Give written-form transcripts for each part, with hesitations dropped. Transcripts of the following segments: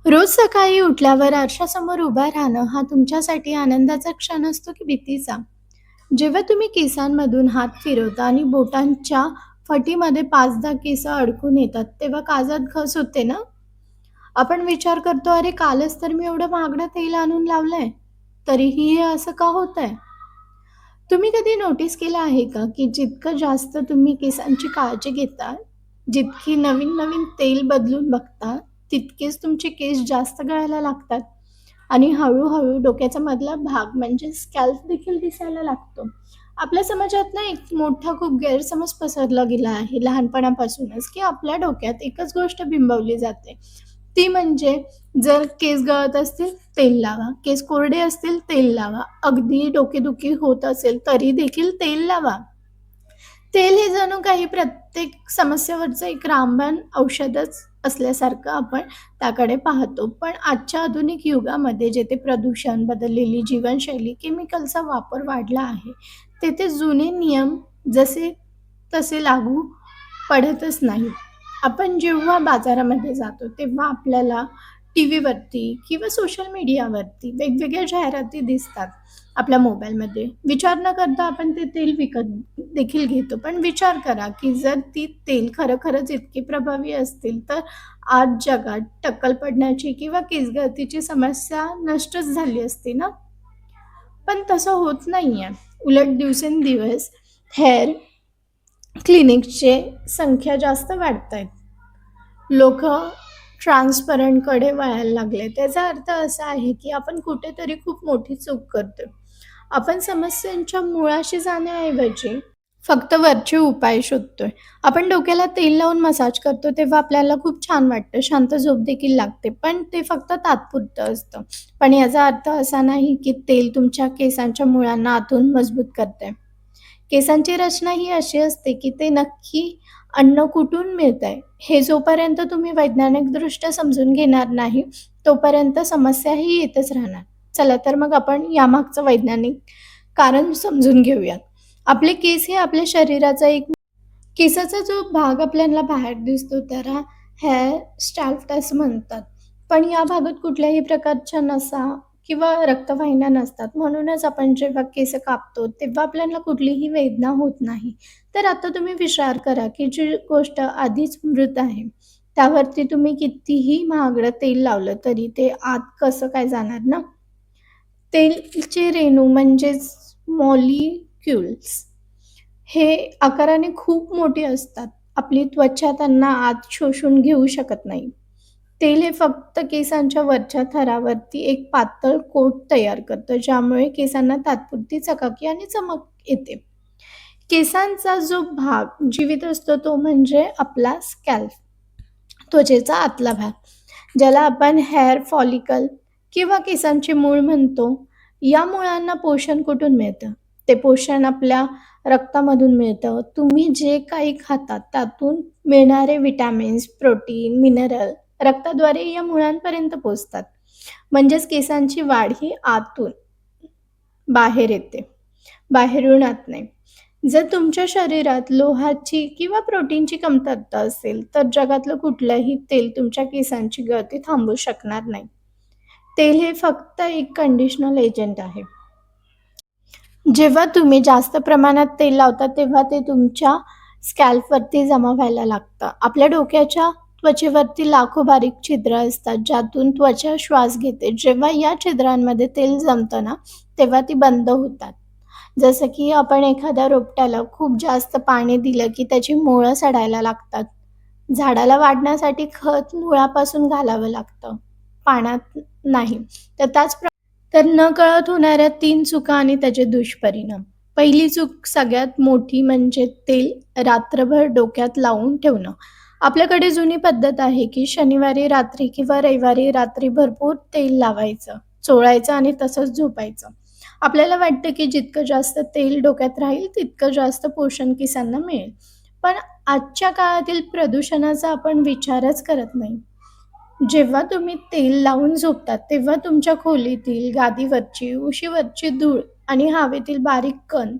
रोज सकाळी उठल्यावर आरशासमोर उभा राहणं हा तुमच्यासाठी आनंदाचा क्षण असतो की भीतीचा? जेव्हा तुम्ही केसांमधून हात फिरवता आणि बोटांच्या फटीमध्ये 5-10 केस अडकून येतात, तेव्हा काळजात घस होते ना? आपण विचार करतो, "अरे, कालच तर मी एवढं महागडं तेल आणून लावलंय, तरीही हे असं का होतंय?" तुम्ही कधी नोटीस केलं आहे का, की जितकं जास्त तुम्ही केसांची काळजी घेता, जितकी नवीन-नवीन तेल बदलून बघता, तितकेच तुमचे केस जास्त गळायला लागतात आणि हळू-हळू डोक्याचा मधला भाग म्हणजे स्कॅल्प देखील दिसायला लागतो. आपल्या समाजात ना एक मोठा खूप गैरसमज पसरला गेला आहे लहानपणापासूनच, की आपल्या डोक्यात एकच गोष्ट बिंबवली जाते. ती म्हणजे जर केस गळत असतील, तेल लावा. केस कोरडे असतील, तेल लावा. अगदी डोकेदुखी होत असेल, तरी देखील तेल लावा. तेल हे जणू काही प्रत्येक समस्येवरचं एक रामबाण औषधच असल्यासारखं आपण त्याकडे पाहतो. पण आजच्या आधुनिक युगामध्ये जेथे प्रदूषण, बदललेली जीवनशैली, केमिकलचा वापर वाढला आहे, तेथे जुने नियम जसे तसे लागू पडतच नाहीत. आपण जेव्हा बाजारामध्ये जातो, तेव्हा आपल्याला टीव्हीवरती किंवा सोशल मीडियावरती वेगवेगळ्या जाहिराती दिसतात आपल्या मोबाईलमध्ये. विचार न करता आपण ते तेल विकत देखील घेतो. पण विचार करा, की जर ती तेल खरोखरच इतकी प्रभावी असतील, तर आज जगात टक्कल पडण्याची किंवा केसगळतीची समस्या नष्टच झाली असती ना? पण तसं होत नाहीये. उलट दिवसेंदिवस हेअर क्लिनिक्सचे संख्या जास्त वाढतायत. लोकं ट्रान्सपरंटकडे वळायला लागले. त्याचा अर्थ असा आहे, की आपण कुठेतरी खूप मोठी चूक करतोय. आपण समस्यांच्या मुळाशी जाण्याऐवजी फक्त वरचे उपाय शोधतोय. आपण डोक्याला तेल लावून मसाज करतो, तेव्हा आपल्याला खूप छान वाटतं, शांत झोप देखील लागते. पण ते फक्त तात्पुरतं असतं. पण याचा अर्थ असा नाही, की तेल तुमच्या केसांच्या मुळांना आतून मजबूत करतंय. केसांची रचना ही अशी असते, की ते नक्की अन्न कुठून मिळतंय, हे जोपर्यंत तुम्ही वैज्ञानिकदृष्ट्या समजून घेणार नाही, तोपर्यंत समस्या ही येतच राहणार. चला तर मग आपण यामागचं वैज्ञानिक कारण समजून घेऊयात. आपले केस हे आपल्या शरीराचा एक केसाचा जो भाग आपल्याला बाहेर दिसतो त्याला हेअर स्टॅल्प असं म्हणतात. पण या भागात कुठल्याही प्रकारच्या नसा किंवा रक्तवाहिन्या नसतात. म्हणूनच आपण जेव्हा केस कापतो तेव्हा आपल्याला कुठलीही वेदना होत नाही. तर आता तुम्ही विचार करा, की जी गोष्ट आधीच मृत आहे, त्यावरती तुम्ही कितीही महागडं तेल लावलं तरी ते आत कसं काय जाणार ना? तेलचे रेणू म्हणजेच मॉलिक्युल्स हे आकाराने खूप मोठी असतात. आपली त्वचा त्यांना आत शोषून घेऊ शकत नाही. तेल हे फक्त केसांच्या वरच्या थरावरती एक पातळ कोट तयार करतं, ज्यामुळे केसांना तात्पुरती चकाकी आणि चमक येते. केसांचा जो भाग जीवित असतो तो म्हणजे आपला स्कॅल्प, त्वचेचा आतला भाग, ज्याला आपण हेअर फॉलिकल किंवा केसांचे मूळ म्हणतो. या मुळांना पोषण कुठून मिळतं? ते पोषण आपल्या रक्तामधून मिळतं. तुम्ही जे काही खाता त्यातून मिळणारे विटॅमिन्स, प्रोटीन, मिनरल रक्ताद्वारे या मुळांपर्यंत पोहोचतात. म्हणजेच केसांची वाढ ही आतून बाहेर येते, बाहेरून आत नाही. जर तुमच्या शरीरात लोहाची किंवा प्रोटीनची कमतरता असेल, तर जगातलं कुठलंही तेल तुमच्या केसांची गळती थांबवू शकणार नाही. तेल हे फक्त एक कंडिशनल एजंट आहे. जेव्हा तुम्ही जास्त प्रमाणात तेल लावता, तेव्हा ते तुमच्या स्कॅल्पवरती जमा व्हायला लागतं. आपल्या डोक्याच्या त्वचेवरती लाखो बारीक छिद्र असतात, ज्यातून त्वचा श्वास घेते. जेव्हा या छिद्रांमध्ये तेल जमतं ना, तेव्हा ती बंद होतात. जसं की आपण एखाद्या रोपट्याला खूप जास्त पाणी दिलं, की त्याची मुळं सडायला लागतात. झाडाला वाढण्यासाठी खत मुळापासून घालावं लागतं, पाण्यात नाही. तर नकळत होणाऱ्या 3 चुका आणि त्याचे दुष्परिणाम. पहिली चूक सगळ्यात मोठी म्हणजे तेल रात्रभर डोक्यात लावून ठेवणं. आपल्याकडे जुनी पद्धत आहे, की शनिवारी रात्री किंवा रविवारी रात्री भरपूर तेल लावायचं, चोळायचं आणि तसंच झोपायचं. आपल्याला वाटतं, की जितकं जास्त तेल डोक्यात राहील, तितकं जास्त पोषण केसांना मिळेल. पण आजच्या काळातील प्रदूषणाचा आपण विचारच करत नाही. जेव्हा तुम्ही तेल लावून झोपता, तेव्हा तुमच्या खोलीतील, गादीवरची, उशीवरची धूळ आणि हवेतील बारीक कण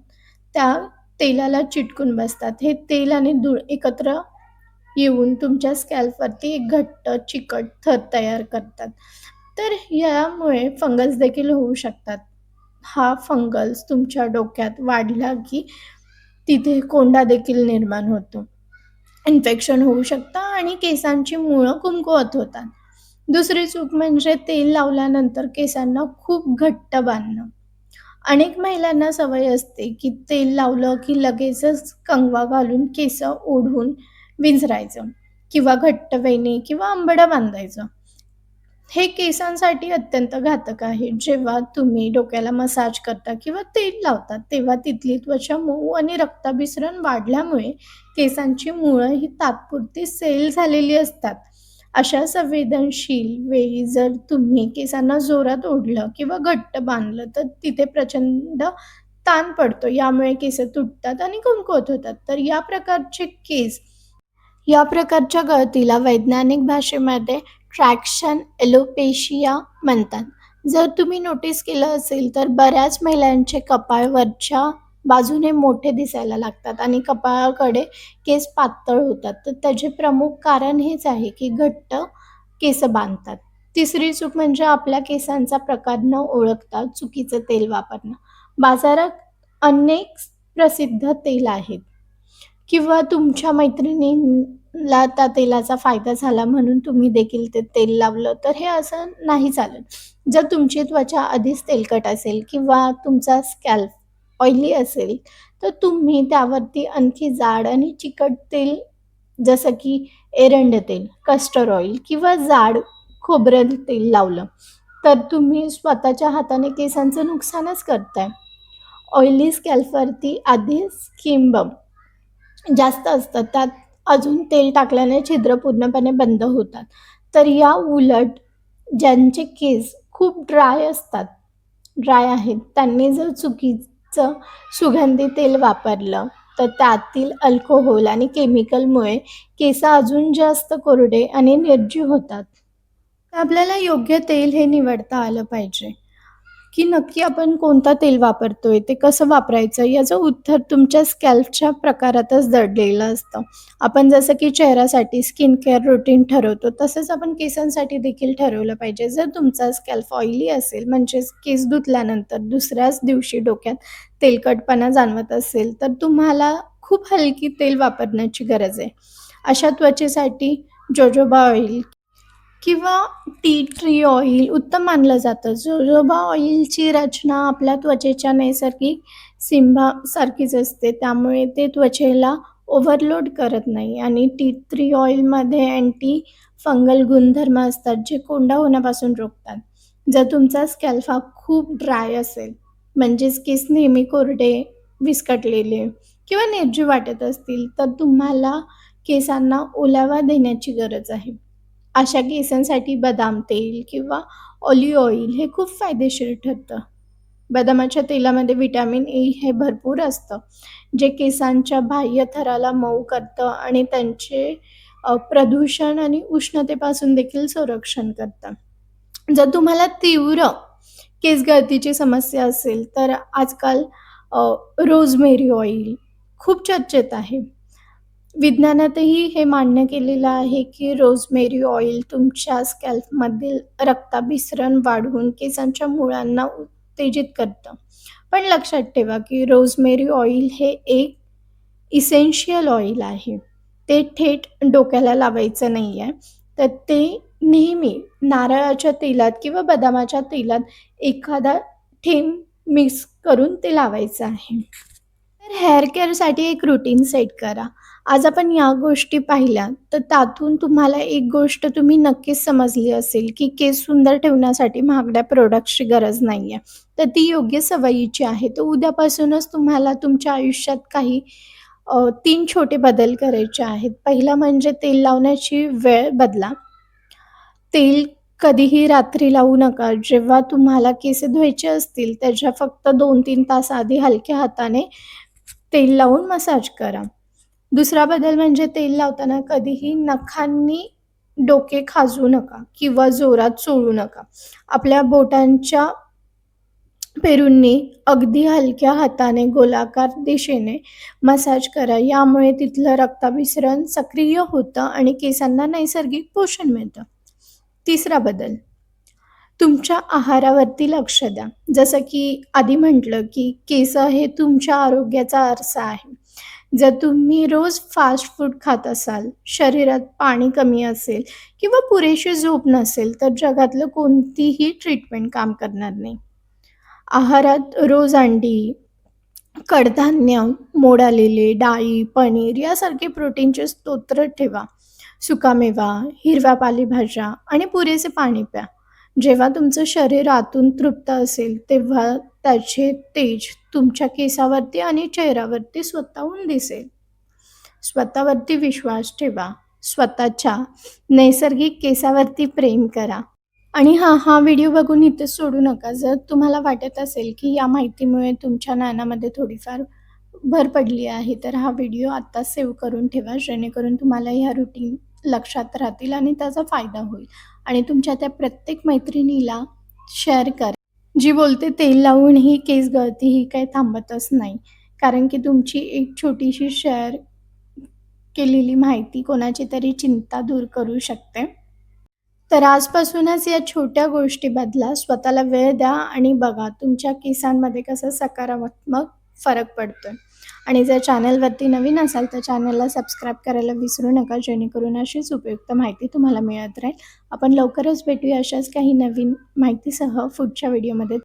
त्या तेलाला चिटकून बसतात. हे तेल आणि धूळ एकत्र येऊन तुमच्या स्कॅल्फवरती एक घट्ट, चिकट थर तयार करतात. तर यामुळे फंगस देखील होऊ शकतात. हा फंगस तुमच्या डोक्यात वाढला की तिथे कोंडा देखील निर्माण होतो. इन्फेक्शन होऊ शकतं आणि केसांची मुळं कुमकुवत होतात. दुसरी चूक म्हणजे तेल लावल्यानंतर केसांना खूप घट्ट बांधणं. अनेक महिलांना सवय असते, की तेल लावलं की लगेचच कंगवा घालून केस ओढून विंचरायचं किंवा घट्ट वेणी किंवा अंबाडा बांधायचं. हे केसांसाठी अत्यंत घातक आहे. जेव्हा तुम्ही डोक्याला मसाज करता किंवा तेल लावता, तेव्हा तिथली त्वचा मऊ आणि रक्ताभिसरण वाढल्यामुळे केसांची मुळं ही तात्पुरती सैल झालेली असतात. अशा संवेदनशील वेळी जर तुम्ही केसांना जोरात ओढलं किंवा घट्ट बांधलं, तर तिथे प्रचंड ताण पडतो. यामुळे केस तुटतात आणि कमकुवत होतात. तर या प्रकारच्या गळतीला वैज्ञानिक भाषेमध्ये ट्रॅक्शन एलोपेशिया म्हणतात. जर तुम्ही नोटीस केलं असेल तर बऱ्याच महिलांचे कपाळ वरच्या बाजूने मोठे दिसायला लागतात आणि कपाळाकडे केस पातळ होतात. तर त्याचे प्रमुख कारण हेच आहे की घट्ट केस बांधतात. तिसरी चूक म्हणजे आपल्या केसांचा प्रकार न ओळखता चुकीचं तेल वापरणं. बाजारात अनेक प्रसिद्ध तेल आहेत किंवा तुमच्या मैत्रिणीला त्या तेलाचा फायदा झाला म्हणून तुम्ही देखील ते तेल लावलं, तर हे असं नाही चालत. जर तुमची त्वचा आधीच तेलकट असेल किंवा तुमचा स्कॅल्प ऑइली असेल, तर तुम्ही त्यावरती आणखी जाड आणि चिकट तेल जसं की एरंड तेल, कस्टर ऑइल किंवा जाड खोबरेल तेल लावलं, तर तुम्ही स्वतःच्या हाताने केसांचं नुकसानच करताय. ऑइली स्कॅल्पवरती आधीच किंब जास्त असतात. त्यात अजून तेल टाकल्याने छिद्र पूर्णपणे बंद होतात. तर या उलट ज्यांचे केस खूप ड्राय आहेत, त्यांनी जर चुकीचं सुगंधी तेल वापरलं, तर त्यातील अल्कोहोल आणि केमिकलमुळे केस अजून जास्त कोरडे आणि निर्जीव होतात. तर आपल्याला योग्य तेल हे निवडता आलं पाहिजे. की नक्की आपण कोणतं तेल वापरतोय, ते कसं वापरायचं याचं उत्तर तुमच्या स्कॅल्पच्या प्रकारातच दडलेलं असतं. आपण जसं की चेहऱ्यासाठी स्किन केअर रुटीन ठरवतो, तसंच आपण केसांसाठी देखील ठरवलं पाहिजे. जर तुमचा स्कॅल्प ऑइली असेल, म्हणजेच केस धुतल्यानंतर दुसऱ्याच दिवशी डोक्यात तेलकटपणा जाणवत असेल, तर तुम्हाला खूप हलकी तेल वापरण्याची गरज आहे. अशा त्वचेसाठी जोजोबा ऑइल किंवा टी ट्री ऑइल उत्तम मानलं जातं. जोजोबा ऑइलची रचना आपल्या त्वचेच्या नैसर्गिक सारखीच असते. त्यामुळे ते त्वचेला ओव्हरलोड करत नाही आणि टी ट्री ऑइलमध्ये अँटी फंगल गुणधर्म असतात, जे कोंडा होण्यापासून रोखतात. जर तुमचा स्कॅल्प हा खूप ड्राय असेल, म्हणजेच केस नेहमी कोरडे, विस्कटलेले किंवा निर्जीव वाटत असतील, तर तुम्हाला केसांना ओलावा देण्याची गरज आहे. अशा केसांसाठी बदाम तेल किंवा ऑलिव्ह ऑइल हे खूप फायदेशीर ठरतं. बदामाच्या तेलामध्ये व्हिटॅमिन ए हे भरपूर असतं, जे केसांच्या बाह्य थराला मऊ करतं आणि त्यांचे प्रदूषण आणि उष्णतेपासून देखील संरक्षण करतं. जर तुम्हाला तीव्र केस गळतीची समस्या असेल, तर आजकाल अ, रोजमेरी ऑइल खूप चर्चेत आहे. विज्ञानातही हे मान्य केलेलं आहे, की रोजमेरी ऑइल तुमच्या स्कॅल्पमधील रक्ताभिसरण वाढवून केसांच्या मुळांना उत्तेजित करतं. पण लक्षात ठेवा, की रोजमेरी ऑइल हे एक इसेन्शियल ऑइल आहे. ते थेट डोक्याला लावायचं नाही आहे. तर ते नेहमी नारळाच्या तेलात किंवा बदामाच्या तेलात एखादा थेंब मिक्स करून ते लावायचं आहे. तर हेअर केअरसाठी एक रुटीन सेट करा. आज आपण या गोष्टी पाहिल्या, तर त्यातून तुम्हाला एक गोष्ट तुम्ही नक्कीच समजली असेल, की केस सुंदर ठेवण्यासाठी महागड्या प्रॉडक्ट्सची गरज नाही आहे. तर ती योग्य सवयीची आहे. तर उद्यापासूनच तुम्हाला तुमच्या आयुष्यात काही 3 छोटे बदल करायचे आहेत. पहिला म्हणजे तेल लावण्याची वेळ बदला. तेल कधीही रात्री लावू नका. जेव्हा तुम्हाला केस धुवायचे असतील, त्याच्या फक्त 2-3 तास आधी हलक्या हाताने तेल लावून मसाज करा. दुसरा बदल म्हणजे तेल लावताना कधीही नखांनी डोके खाजवू नका किंवा जोरात चोळू नका. आपल्या बोटांच्या पेरूंनी अगदी हलक्या हाताने गोलाकार दिशेने मसाज करा. यामुळे तिथलं रक्ताभिसरण सक्रिय होतं आणि केसांना नैसर्गिक पोषण मिळतं. तिसरा बदल, तुमच्या आहारावरती लक्ष द्या. जसं की आधी म्हटलं, की केस हे तुमच्या आरोग्याचा आरसा आहे. जर तुम्ही रोज फास्ट फूड खात असाल, शरीरात पाणी कमी असेल किंवा पुरेशी झोप नसेल, तर जगातलं कोणतीही ट्रीटमेंट काम करणार नाही. आहारात रोज अंडी, कडधान्य, मोड आलेले, डाळी, पनीर यासारखे प्रोटीनचे स्तोत्र ठेवा. सुकामेवा, हिरव्या पालेभाज्या आणि पुरेसे पाणी प्या. जेव्हा तुमचं शरीर आतून तृप्त असेल, तेव्हा त्याचे तेज तुमच्या केसावरती आणि चेहऱ्यावरती स्वतःहून दिसेल. स्वतःवरती विश्वास ठेवा. स्वतःच्या नैसर्गिक केसावरती प्रेम करा. आणि हा व्हिडिओ बघून इथेच सोडू नका. जर तुम्हाला वाटत असेल, की या माहितीमुळे तुमच्या ज्ञानामध्ये थोडीफार भर पडली आहे, तर हा व्हिडिओ आत्ताच सेव्ह करून ठेवा, जेणेकरून तुम्हाला ह्या रूटीन लक्षात राहतील आणि त्याचा फायदा होईल. आणि तुमच्या त्या प्रत्येक मैत्रिणीला शेअर करा. जी बोलते तेल लावून ही केस गळती ही काही थांबतच नाही. कारण की तुमची एक छोटीशी शेअर केलेली माहिती कोणाची तरी चिंता दूर करू शकते. तर आजपासूनच या छोट्या गोष्टी बदला, स्वतःला वेळ द्या आणि बघा तुमच्या केसांमध्ये कसा सकारात्मक फरक पडतोय. आणि जर चॅनलवरती नवीन असाल तर चॅनलला सबस्क्राईब करायला विसरू नका, जेणेकरून अशीच उपयुक्त माहिती तुम्हाला मिळत राहील. आपण लवकरच भेटूया अशाच काही नवीन माहितीसह पुढच्या व्हिडिओमध्ये.